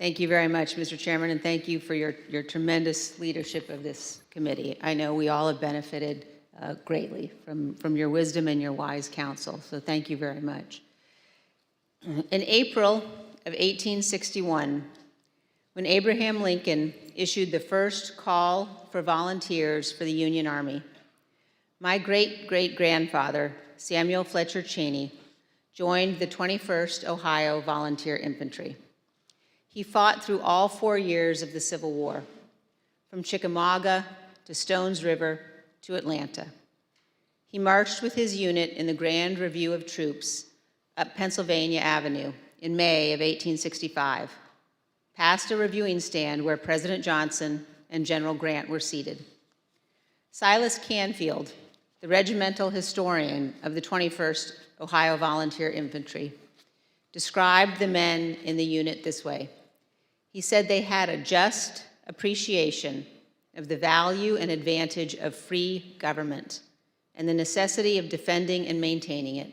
Thank you very much, Mr. Chairman, and thank you for your tremendous leadership of this committee. I know we all have benefited greatly from your wisdom and your wise counsel, so thank you very much. In April of 1861, when Abraham Lincoln issued the first call for volunteers for the Union Army, my great-great-grandfather, Samuel Fletcher Cheney, joined the 21st Ohio Volunteer Infantry. He fought through all 4 years of the Civil War, from Chickamauga to Stones River to Atlanta. He marched with his unit in the Grand Review of Troops up Pennsylvania Avenue in May of 1865, past a reviewing stand where President Johnson and General Grant were seated. Silas Canfield, the regimental historian of the 21st Ohio Volunteer Infantry, described the men in the unit this way. He said they had a just appreciation of the value and advantage of free government and the necessity of defending and maintaining it.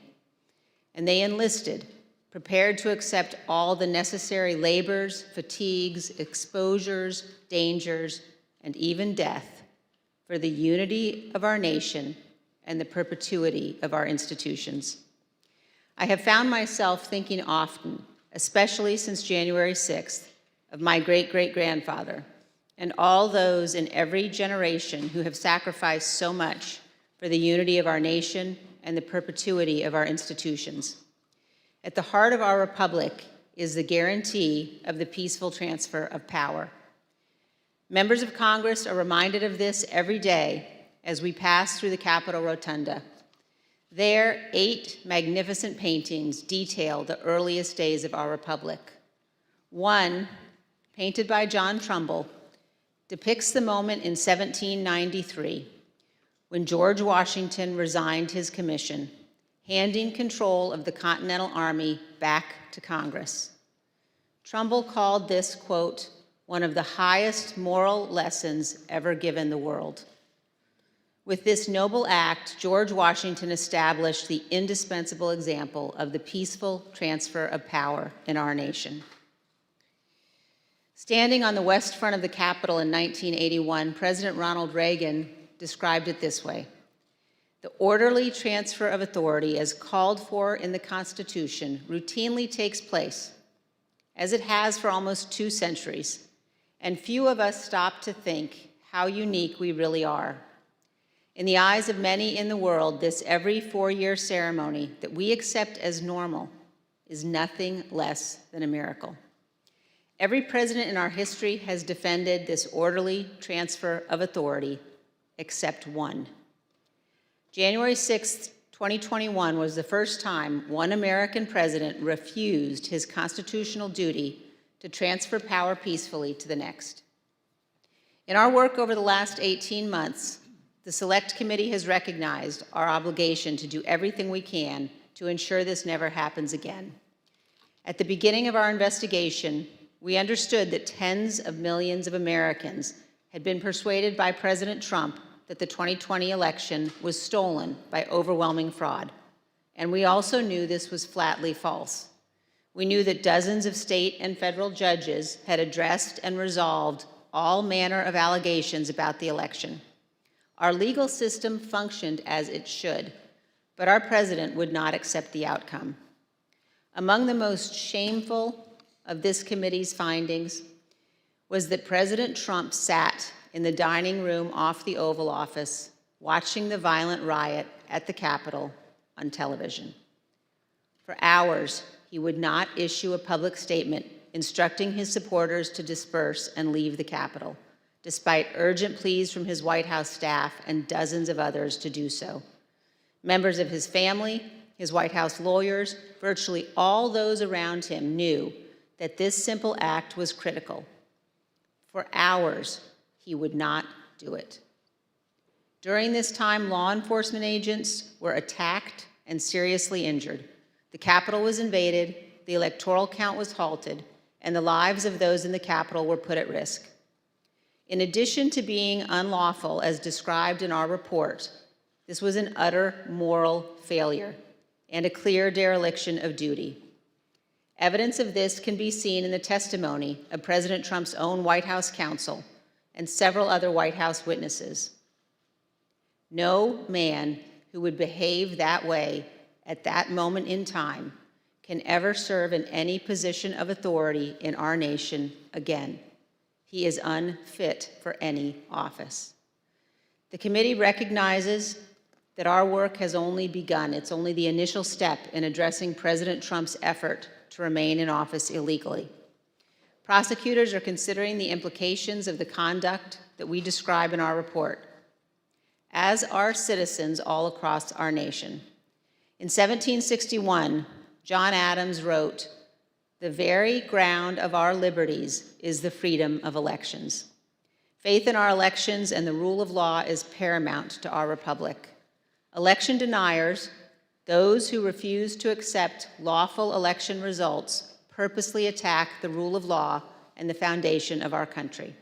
And they enlisted, prepared to accept all the necessary labors, fatigues, exposures, dangers, and even death for the unity of our nation and the perpetuity of our institutions. I have found myself thinking often, especially since January 6th, of my great-great-grandfather and all those in every generation who have sacrificed so much for the unity of our nation and the perpetuity of our institutions. At the heart of our republic is the guarantee of the peaceful transfer of power. Members of Congress are reminded of this every day as we pass through the Capitol Rotunda. There, 8 magnificent paintings detail the earliest days of our republic. One, painted by John Trumbull, depicts the moment in 1793 when George Washington resigned his commission, handing control of the Continental Army back to Congress. Trumbull called this, quote, one of the highest moral lessons ever given the world. With this noble act, George Washington established the indispensable example of the peaceful transfer of power in our nation. Standing on the west front of the Capitol in 1981, President Ronald Reagan described it this way: the orderly transfer of authority as called for in the Constitution routinely takes place, as it has for almost 2 centuries, and few of us stop to think how unique we really are. In the eyes of many in the world, this every 4-year ceremony that we accept as normal is nothing less than a miracle. Every president in our history has defended this orderly transfer of authority, except one. January 6, 2021 was the first time one American president refused his constitutional duty to transfer power peacefully to the next. In our work over the last 18 months, the Select Committee has recognized our obligation to do everything we can to ensure this never happens again. At the beginning of our investigation, we understood that tens of millions of Americans had been persuaded by President Trump that the 2020 election was stolen by overwhelming fraud. And we also knew this was flatly false. We knew that dozens of state and federal judges had addressed and resolved all manner of allegations about the election. Our legal system functioned as it should, but our president would not accept the outcome. Among the most shameful of this committee's findings was that President Trump sat in the dining room off the Oval Office watching the violent riot at the Capitol on television. For hours, he would not issue a public statement instructing his supporters to disperse and leave the Capitol, despite urgent pleas from his White House staff and dozens of others to do so. Members of his family, his White House lawyers, virtually all those around him knew that this simple act was critical. For hours, he would not do it. During this time, law enforcement agents were attacked and seriously injured. The Capitol was invaded, the electoral count was halted, and the lives of those in the Capitol were put at risk. In addition to being unlawful, as described in our report, this was an utter moral failure and a clear dereliction of duty. Evidence of this can be seen in the testimony of President Trump's own White House counsel and several other White House witnesses. No man who would behave that way at that moment in time can ever serve in any position of authority in our nation again. He is unfit for any office. The committee recognizes that our work has only begun. It's only the initial step in addressing President Trump's effort to remain in office illegally. Prosecutors are considering the implications of the conduct that we describe in our report, as are citizens all across our nation. In 1761, John Adams wrote, "The very ground of our liberties is the freedom of elections." Faith in our elections and the rule of law is paramount to our republic. Election deniers, those who refuse to accept lawful election results, purposely attack the rule of law and the foundation of our country.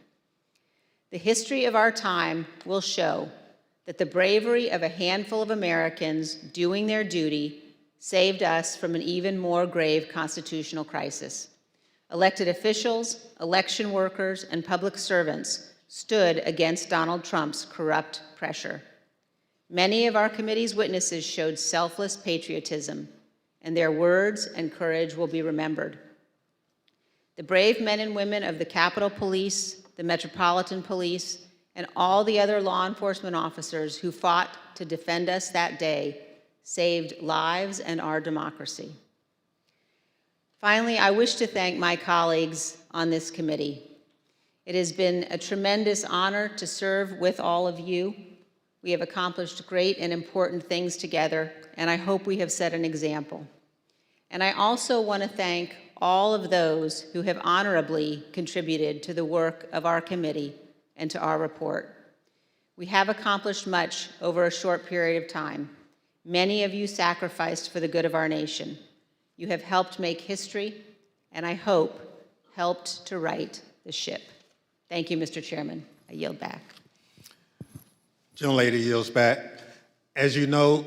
The history of our time will show that the bravery of a handful of Americans doing their duty saved us from an even more grave constitutional crisis. Elected officials, election workers, and public servants stood against Donald Trump's corrupt pressure. Many of our committee's witnesses showed selfless patriotism, and their words and courage will be remembered. The brave men and women of the Capitol Police, the Metropolitan Police, and all the other law enforcement officers who fought to defend us that day saved lives and our democracy. Finally, I wish to thank my colleagues on this committee. It has been a tremendous honor to serve with all of you. We have accomplished great and important things together, and I hope we have set an example. And I also want to thank all of those who have honorably contributed to the work of our committee and to our report. We have accomplished much over a short period of time. Many of you sacrificed for the good of our nation. You have helped make history, and I hope helped to right the ship. Thank you, Mr. Chairman. I yield back. Gentlelady yields back. As you know,